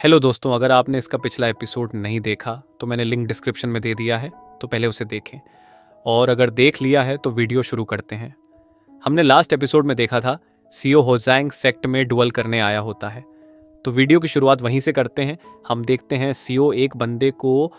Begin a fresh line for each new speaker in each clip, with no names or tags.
Hello दोस्तों, अगर आपने इसका पिछला एपिसोड नहीं देखा तो मैंने लिंक डिस्क्रिप्शन में दे दिया है, तो पहले उसे देखें। और अगर देख लिया है तो वीडियो शुरू करते हैं। हमने लास्ट एपिसोड में देखा था सीओ होजैंग सेक्ट में डुअल करने आया होता है, तो वीडियो की शुरुआत वहीं से करते हैं। हम देखते हैं सीओ एक बंदे को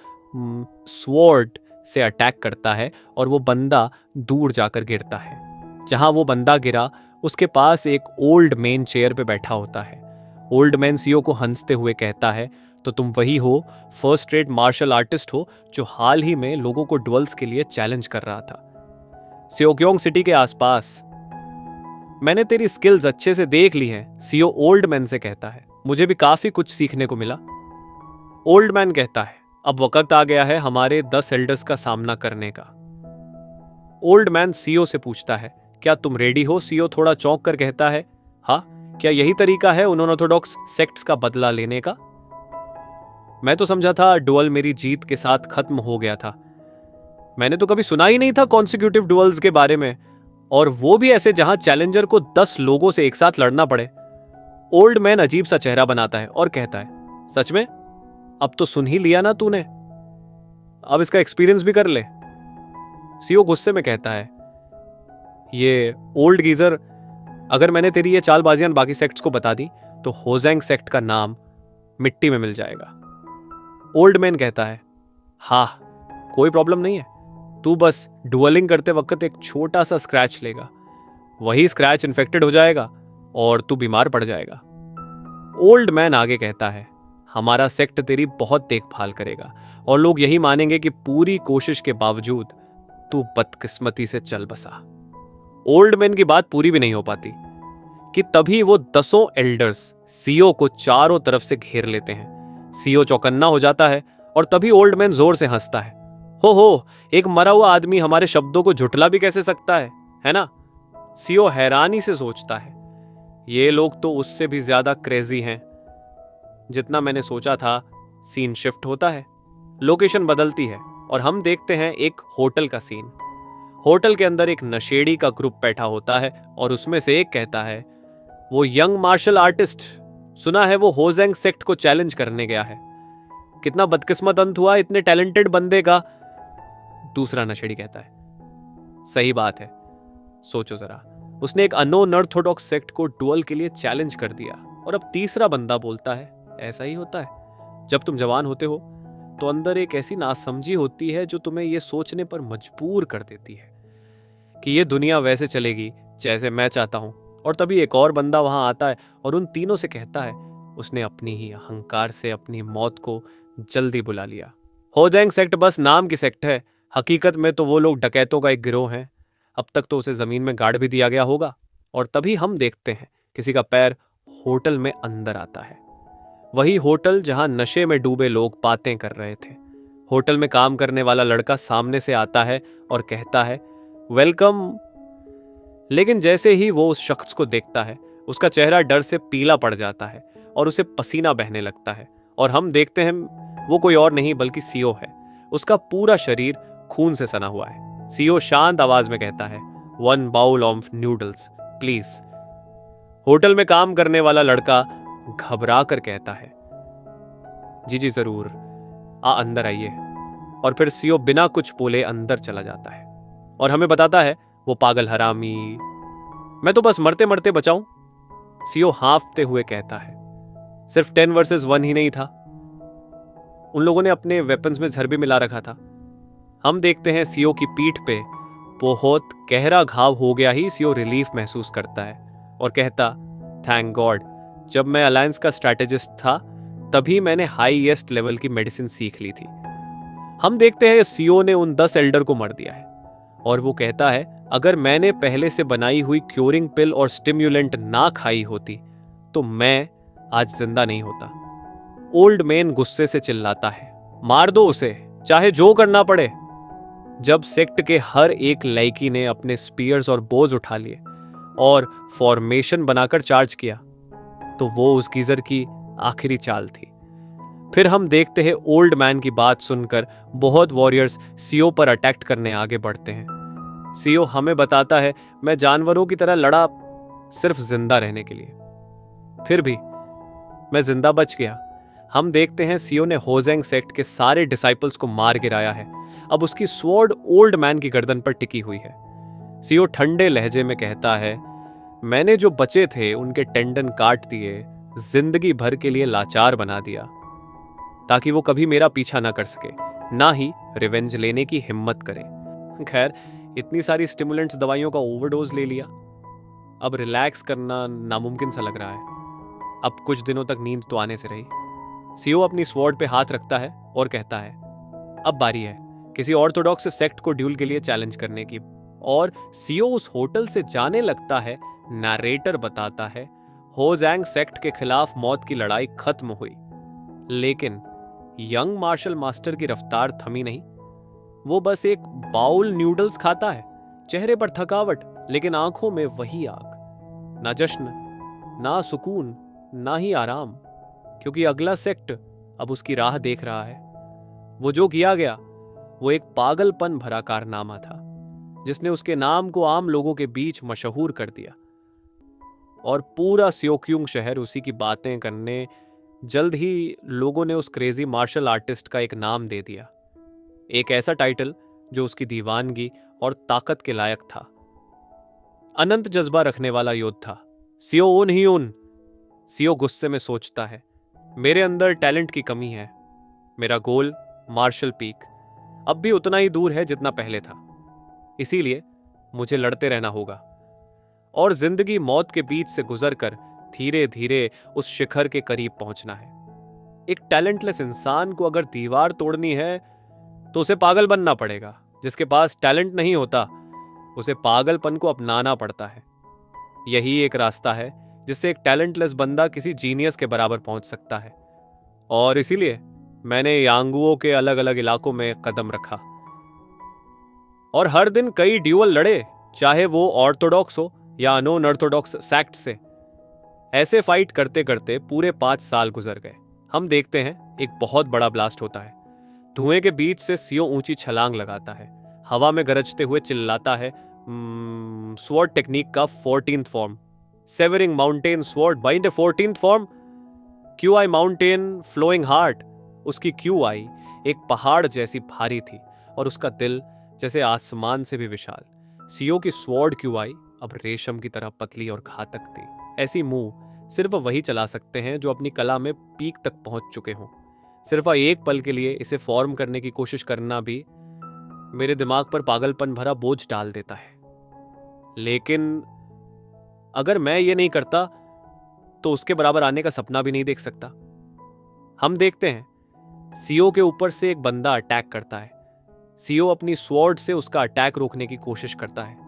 स्वॉर्ड से अटैक करता है और वो बंदा दूर जाकर गिरता है। जहां वो बंदा गिरा उसके पास एक ओल्ड मैन चेयर पे बैठा होता है। ओल्ड मैन सीओ को हंसते हुए कहता है, तो तुम वही हो, फर्स्ट रेट मार्शल आर्टिस्ट हो जो हाल ही में लोगों को डुअल्स के लिए चैलेंज कर रहा था सियोक्योंग सिटी के आसपास। मैंने तेरी स्किल्स अच्छे से देख ली हैं, सीओ ओल्ड मैन से कहता है। मुझे भी काफी कुछ सीखने को मिला। ओल्ड मैन कहता है, अब वक्त आ गया है हमारे 10 एल्डर्स का सामना करने का। ओल्ड मैन सीओ से पूछता है, क्या तुम रेडी हो? सीओ थोड़ा चौंक कर कहता है, हाँ, क्या यही तरीका है अनऑर्थोडॉक्स सेक्ट्स का बदला लेने का? मैं तो समझा था डुअल मेरी जीत के साथ खत्म हो गया था। मैंने तो कभी सुना ही नहीं था कॉन्सिक्यूटिव डुअल्स के बारे में, और वो भी ऐसे जहां चैलेंजर को 10 लोगों से एक साथ लड़ना पड़े। ओल्ड मैन अजीब सा चेहरा बनाता है और कहता है, सच में? अब तो सुन ही लिया ना तूने, अब इसका एक्सपीरियंस भी कर ले। सीओ गुस्से में कहता है, ये ओल्ड गीजर, अगर मैंने तेरी ये चालबाजियां बाकी सेक्ट्स को बता दी तो होजैंग सेक्ट का नाम मिट्टी में मिल जाएगा। ओल्ड मैन कहता है, हाँ, कोई प्रॉब्लम नहीं है, तू बस डुअलिंग करते वक्त एक छोटा सा स्क्रैच लेगा, वही स्क्रैच इन्फेक्टेड हो जाएगा और तू बीमार पड़ जाएगा। ओल्ड मैन आगे कहता है, हमारा सेक्ट तेरी बहुत देखभाल करेगा और लोग यही मानेंगे कि पूरी कोशिश के बावजूद तू बदकिस्मती से चल बसा। ओल्ड मैन की बात पूरी भी नहीं हो पाती कि तभी वो 10 एल्डर्स सीओ को चारों तरफ से घेर लेते हैं। सीओ चौकन्ना हो जाता है और तभी ओल्ड मैन जोर से हंसता है, हो, एक मरा हुआ आदमी हमारे शब्दों को झुठला भी कैसे सकता है ना? सीओ हैरानी से सोचता है, ये लोग तो उससे भी ज्यादा क्रेजी हैं जितना मैंने सोचा था। सीन शिफ्ट होता है, लोकेशन बदलती है और हम देखते हैं एक होटल का सीन। होटल के अंदर एक नशेड़ी का ग्रुप बैठा होता है और उसमें से एक कहता है, वो यंग मार्शल आर्टिस्ट, सुना है वो होजैंग सेक्ट को चैलेंज करने गया है। कितना बदकिस्मत अंत हुआ इतने टैलेंटेड बंदे का। दूसरा नशेड़ी कहता है, सही बात है, सोचो जरा, उसने एक अननोन ऑर्थोडॉक्स सेक्ट को डुअल के लिए चैलेंज कर दिया। और अब तीसरा बंदा बोलता है, ऐसा ही होता है, जब तुम जवान होते हो तो अंदर एक ऐसी नासमझी होती है जो तुम्हें यह सोचने पर मजबूर कर देती है कि ये दुनिया वैसे चलेगी जैसे मैं चाहता हूं। और तभी एक और बंदा वहां आता है और उन तीनों से कहता है, उसने अपनी ही अहंकार से अपनी मौत को जल्दी बुला लिया। होजैंग सेक्ट बस नाम की सेक्ट है, हकीकत में तो वो लोग डकैतों का एक गिरोह है। अब तक तो उसे जमीन में गाड़ भी दिया गया होगा। और तभी हम देखते हैं किसी का पैर होटल में अंदर आता है, वही होटल जहां नशे में डूबे लोग बातें कर रहे थे। होटल में काम करने वाला लड़का सामने से आता है और कहता है, वेलकम। लेकिन जैसे ही वो उस शख्स को देखता है उसका चेहरा डर से पीला पड़ जाता है और उसे पसीना बहने लगता है। और हम देखते हैं वो कोई और नहीं बल्कि सीओ है। उसका पूरा शरीर खून से सना हुआ है। सीओ शांत आवाज में कहता है, 1 bowl of noodles please. Hotel में काम करने वाला लड़का घबरा कर कहता है, जी जी जरूर, अंदर आइए। और फिर सीओ बिना कुछ बोले अंदर चला जाता है और हमें बताता है, वो पागल हरामी, मैं तो बस मरते मरते बचाऊं। सीओ हांफते हुए कहता है, सिर्फ 10 वर्सेस 1 ही नहीं था, उन लोगों ने अपने वेपन्स में जहर भी मिला रखा था। हम देखते हैं सीओ की पीठ पे बहुत गहरा घाव हो गया ही सीओ रिलीफ महसूस करता है और कहता, थैंक गॉड, जब मैं अलायंस का स्ट्रैटेजिस्ट था तभी मैंने हाईएस्ट लेवल की मेडिसिन सीख ली थी। हम देखते हैं सीओ ने उन 10 एल्डर को मर दिया है और वो कहता है, अगर मैंने पहले से बनाई हुई क्योरिंग पिल और स्टिम्युलेंट ना खाई होती तो मैं आज जिंदा नहीं होता। ओल्ड मैन गुस्से से चिल्लाता है, मार दो उसे, चाहे जो करना पड़े। जब सेक्ट के हर एक लड़की ने अपने स्पीयर्स और बोज उठा लिए और फॉर्मेशन बनाकर चार्ज किया तो वो उस गीजर की आखिरी चाल थी। फिर हम देखते हैं ओल्ड मैन की बात सुनकर बहुत वॉरियर्स सीओ पर अटैक करने आगे बढ़ते हैं। सीओ हमें बताता है, मैं जानवरों की तरह लड़ा सिर्फ जिंदा रहने के लिए, फिर भी मैं जिंदा बच गया। हम देखते हैं सीओ ने होजेंग सेक्ट के सारे डिसाइपल्स को मार गिराया है। अब उसकी स्वॉर्ड ओल्ड मैन की गर्दन पर टिकी हुई है। सीओ ठंडे लहजे में कहता है, मैंने जो बचे थे उनके टेंडन काट दिए, जिंदगी भर के लिए लाचार बना दिया, ताकि वो कभी मेरा पीछा ना कर सके, ना ही रिवेंज लेने की हिम्मत करे। खैर, इतनी सारी स्टिमुलेंट्स दवाइयों का ओवरडोज ले लिया, अब रिलैक्स करना नामुमकिन सा लग रहा है। अब कुछ दिनों तक नींद तो आने से रही। सीओ अपनी स्वॉर्ड पे हाथ रखता है और कहता है, अब बारी है किसी ऑर्थोडॉक्स सेक्ट को ड्यूल के लिए चैलेंज करने की। और सीओ उस होटल से जाने लगता है। नरेटर बताता है, होजैंग सेक्ट के खिलाफ मौत की लड़ाई खत्म हुई, लेकिन यंग मार्शल मास्टर की रफ्तार थमी नहीं। वो बस एक बाउल न्यूडल्स खाता है, चेहरे पर थकावट, लेकिन आंखों में वही आग। ना जश्न, ना सुकून, ना ही आराम, क्योंकि अगला सेक्ट अब उसकी राह देख रहा है। वो जो किया गया वो एक पागलपन भरा कारनामा था, जिसने उसके नाम को आम लोगों के बीच मशहूर कर दिया। और पूरा स्योक्युंग शहर उसी की बातें करने, जल्द ही लोगों ने उस क्रेजी मार्शल आर्टिस्ट का एक नाम दे दिया, एक ऐसा टाइटल जो उसकी दीवानगी और ताकत के लायक था। अनंत जज्बा रखने वाला योद्धा, सीओ उन ही उन। सीओ गुस्से में सोचता है, मेरे अंदर टैलेंट की कमी है। मेरा गोल मार्शल पीक अब भी उतना ही दूर है जितना पहले था, इसीलिए मुझे लड़ते रहना होगा और जिंदगी मौत के बीच से गुजरकर धीरे धीरे उस शिखर के करीब पहुंचना है। एक टैलेंटलेस इंसान को अगर दीवार तोड़नी है तो उसे पागल बनना पड़ेगा। जिसके पास टैलेंट नहीं होता उसे पागलपन को अपनाना पड़ता है। यही एक रास्ता है जिससे एक टैलेंटलेस बंदा किसी जीनियस के बराबर पहुंच सकता है। और इसीलिए मैंने यांगुओ के अलग अलग इलाकों में कदम रखा और हर दिन कई ड्यूअल लड़े, चाहे वो ऑर्थोडॉक्स हो या नॉन ऑर्थोडॉक्स सेक्ट से। ऐसे फाइट करते करते पूरे 5 साल गुजर गए। हम देखते हैं एक बहुत बड़ा ब्लास्ट होता है। धुएं के बीच से सीओ ऊंची छलांग लगाता है, हवा में गरजते हुए चिल्लाता है, स्वॉर्ड टेक्निक का 14th form, severing mountain sword bind a 14th form, Qi mountain flowing heart. उसकी क्यू आई एक पहाड़ जैसी भारी थी और उसका दिल जैसे आसमान से भी विशाल। सीओ की स्वॉर्ड क्यू आई अब रेशम की तरह पतली और घातक थी। ऐसी मूव सिर्फ वही चला सकते हैं जो अपनी कला में पीक तक पहुंच चुके हों। सिर्फ एक पल के लिए इसे फॉर्म करने की कोशिश करना भी मेरे दिमाग पर पागलपन भरा बोझ डाल देता है। लेकिन अगर मैं ये नहीं करता तो उसके बराबर आने का सपना भी नहीं देख सकता। हम देखते हैं सीओ के ऊपर से एक बंदा अटैक करता है। सीओ अपनी स्वॉर्ड से उसका अटैक रोकने की कोशिश करता है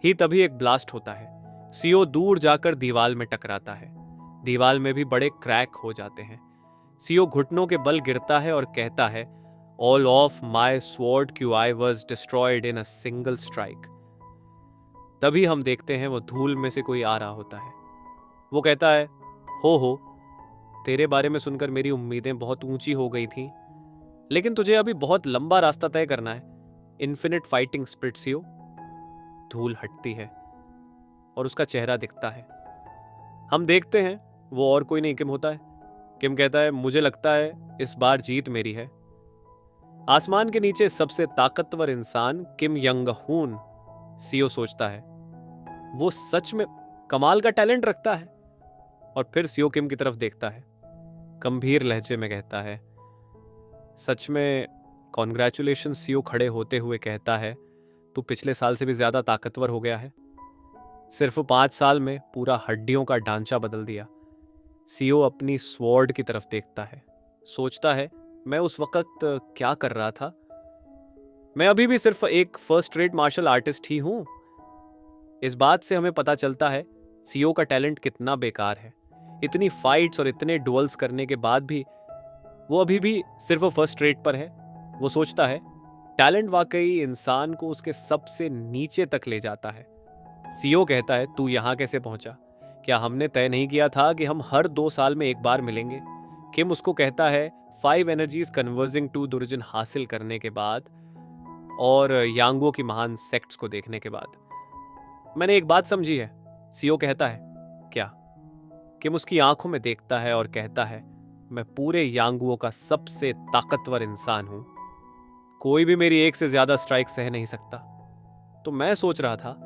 ही तभी एक ब्लास्ट होता है। सीओ दूर जाकर दीवार में टकराता है। दीवार में भी बड़े क्रैक हो जाते हैं। सीओ घुटनों के बल गिरता है और कहता है, all of my sword Q I was destroyed in a single strike. तभी हम देखते हैं वो धूल में से कोई आ रहा होता है। वो कहता है, हो तेरे बारे में सुनकर मेरी उम्मीदें बहुत ऊंची हो गई थी, लेकिन तुझे अभी बहुत लंबा रास्ता तय करना है। Infinite fighting spirit CO. धूल हटती है और उसका चेहरा दिखता है। हम देखते हैं वो और कोई नहीं किम होता है। किम कहता है, मुझे लगता है इस बार जीत मेरी है। आसमान के नीचे सबसे ताकतवर इंसान किम यंग हून। सीओ सोचता है, वो सच में कमाल का टैलेंट रखता है। और फिर सीओ किम की तरफ देखता है, गंभीर लहजे में कहता है, सच में कॉन्ग्रेचुलेशन। सीओ खड़े होते हुए कहता है, तू पिछले साल से भी ज्यादा ताकतवर हो गया है। सिर्फ 5 साल में पूरा हड्डियों का ढांचा बदल दिया। सीओ अपनी स्वॉर्ड की तरफ देखता है, सोचता है, मैं उस वक्त क्या कर रहा था। मैं अभी भी सिर्फ एक फर्स्ट रेट मार्शल आर्टिस्ट ही हूं। इस बात से हमें पता चलता है सीओ का टैलेंट कितना बेकार है। इतनी फाइट्स और इतने डुअल्स करने के बाद भी वो अभी भी सिर्फ फर्स्ट रेट पर है। वो सोचता है, टैलेंट वाकई इंसान को उसके सबसे नीचे तक ले जाता है। सीओ कहता है, तू यहां कैसे पहुंचा? क्या हमने तय नहीं किया था कि हम हर 2 साल में एक बार मिलेंगे? किम उसको कहता है, 5 energies converging to the origin हासिल करने के बाद और यांगो की महान सेक्ट्स को देखने के बाद मैंने एक बात समझी है। सीओ कहता है, क्या? किम उसकी आंखों में देखता है और कहता है, मैं पूरे यांगुओ का सबसे ताकतवर इंसान हूं। कोई भी मेरी एक से ज्यादा स्ट्राइक सह नहीं सकता। तो मैं सोच रहा था,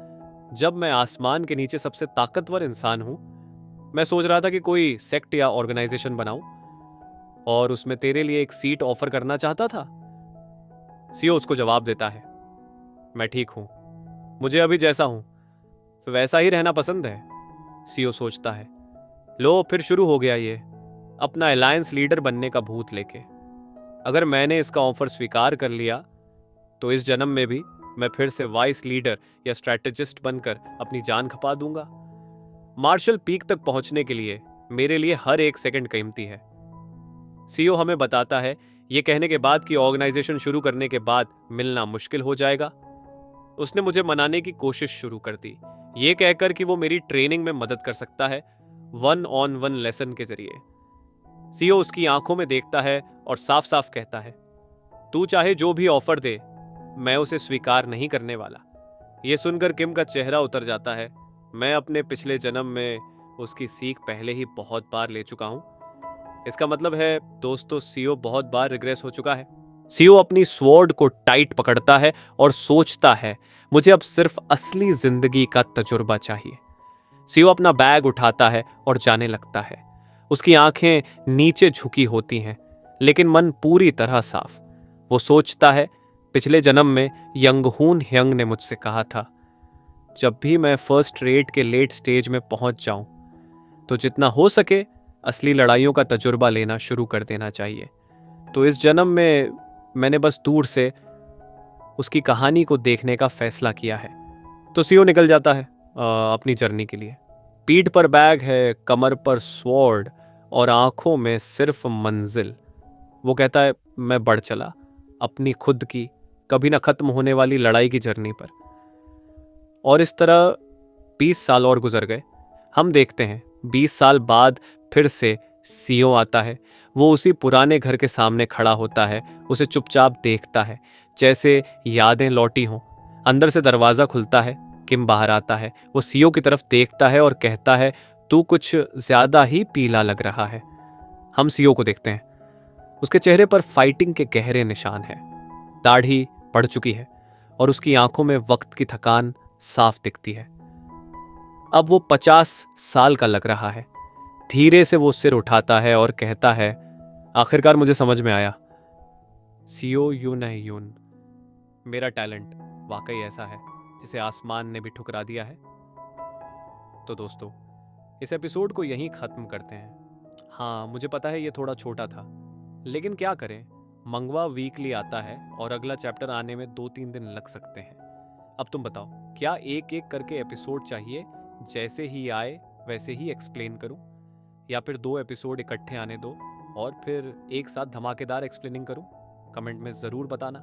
जब मैं आसमान के नीचे सबसे ताकतवर इंसान हूं, मैं सोच रहा था कि कोई सेक्ट या ऑर्गेनाइजेशन बनाऊं और उसमें तेरे लिए एक सीट ऑफर करना चाहता था। सीओ उसको जवाब देता है, मैं ठीक हूं, मुझे अभी जैसा हूं वैसा ही रहना पसंद है। सीओ सोचता है, लो फिर शुरू हो गया ये अपना अलायंस लीडर बनने का भूत लेके। अगर मैंने इसका ऑफर स्वीकार कर लिया तो इस जन्म में भी मैं फिर से वाइस लीडर या स्ट्रैटेजिस्ट बनकर अपनी जान खपा दूंगा। मार्शल पीक तक पहुंचने के लिए मेरे लिए हर एक सेकंड कीमती है। सीओ हमें बताता है ये कहने के बाद कि ऑर्गेनाइजेशन शुरू करने के बाद मिलना मुश्किल हो जाएगा। उसने मुझे मनाने की कोशिश शुरू कर दी, ये कहकर कि वो मेरी ट्रेनिंग में मदद कर सकता है 1-on-1 लेसन के जरिए। सीओ उसकी आंखों में देखता है और साफ साफ कहता है, तू चाहे जो भी ऑफर दे, मैं उसे स्वीकार नहीं करने वाला। यह सुनकर किम का चेहरा उतर जाता है। मैं अपने पिछले जन्म में उसकी सीख पहले ही बहुत बार ले चुका हूं। इसका मतलब है दोस्तों, सीओ बहुत बार रिग्रेस हो चुका है। सीओ अपनी स्वॉर्ड को टाइट पकड़ता है और सोचता है, मुझे अब सिर्फ असली जिंदगी का तजुर्बा चाहिए। सीओ अपना बैग उठाता है और जाने लगता है। उसकी आंखें नीचे झुकी होती हैं, लेकिन मन पूरी तरह साफ। वो सोचता है, पिछले जन्म में यंगहून ह्यंग ने मुझसे कहा था, जब भी मैं फर्स्ट रेट के लेट स्टेज में पहुंच जाऊं तो जितना हो सके असली लड़ाइयों का तजुर्बा लेना शुरू कर देना चाहिए। तो इस जन्म में मैंने बस दूर से उसकी कहानी को देखने का फैसला किया है। तो सीओ निकल जाता है अपनी जर्नी के लिए। पीठ पर बैग है, कमर पर स्वॉर्ड और आंखों में सिर्फ मंजिल। वो कहता है, मैं बढ़ चला अपनी खुद की कभी ना खत्म होने वाली लड़ाई की जर्नी पर। और इस तरह 20 साल और गुजर गए। हम देखते हैं 20 साल बाद फिर से सीओ आता है। वो उसी पुराने घर के सामने खड़ा होता है, उसे चुपचाप देखता है, जैसे यादें लौटी हों। अंदर से दरवाजा खुलता है, किम बाहर आता है। वो सीओ की तरफ देखता है और कहता है, तू कुछ ज्यादा ही पीला लग रहा है। हम सीओ को देखते हैं। उसके चेहरे पर फाइटिंग के गहरे निशान हैं। दाढ़ी बढ़ चुकी है और उसकी आंखों में वक्त की थकान साफ दिखती है। अब वो 50 साल का लग रहा है। धीरे से वो सिर उठाता है और कहता है, आखिरकार मुझे समझ में आया, सीओ यून है यून। मेरा टैलेंट वाकई ऐसा है जिसे आसमान ने भी ठुकरा दिया है। तो दोस्तों, इस एपिसोड को यहीं खत्म करते हैं। हाँ, मुझे पता है ये थोड़ा छोटा था, लेकिन क्या करें, मंगवा वीकली आता है और अगला चैप्टर आने में 2-3 दिन लग सकते हैं। अब तुम बताओ, क्या एक एक करके एपिसोड चाहिए, जैसे ही आए वैसे ही एक्सप्लेन करूं, या फिर 2 एपिसोड इकट्ठे आने दो और फिर एक साथ धमाकेदार एक्सप्लेनिंग करूं? कमेंट में ज़रूर बताना।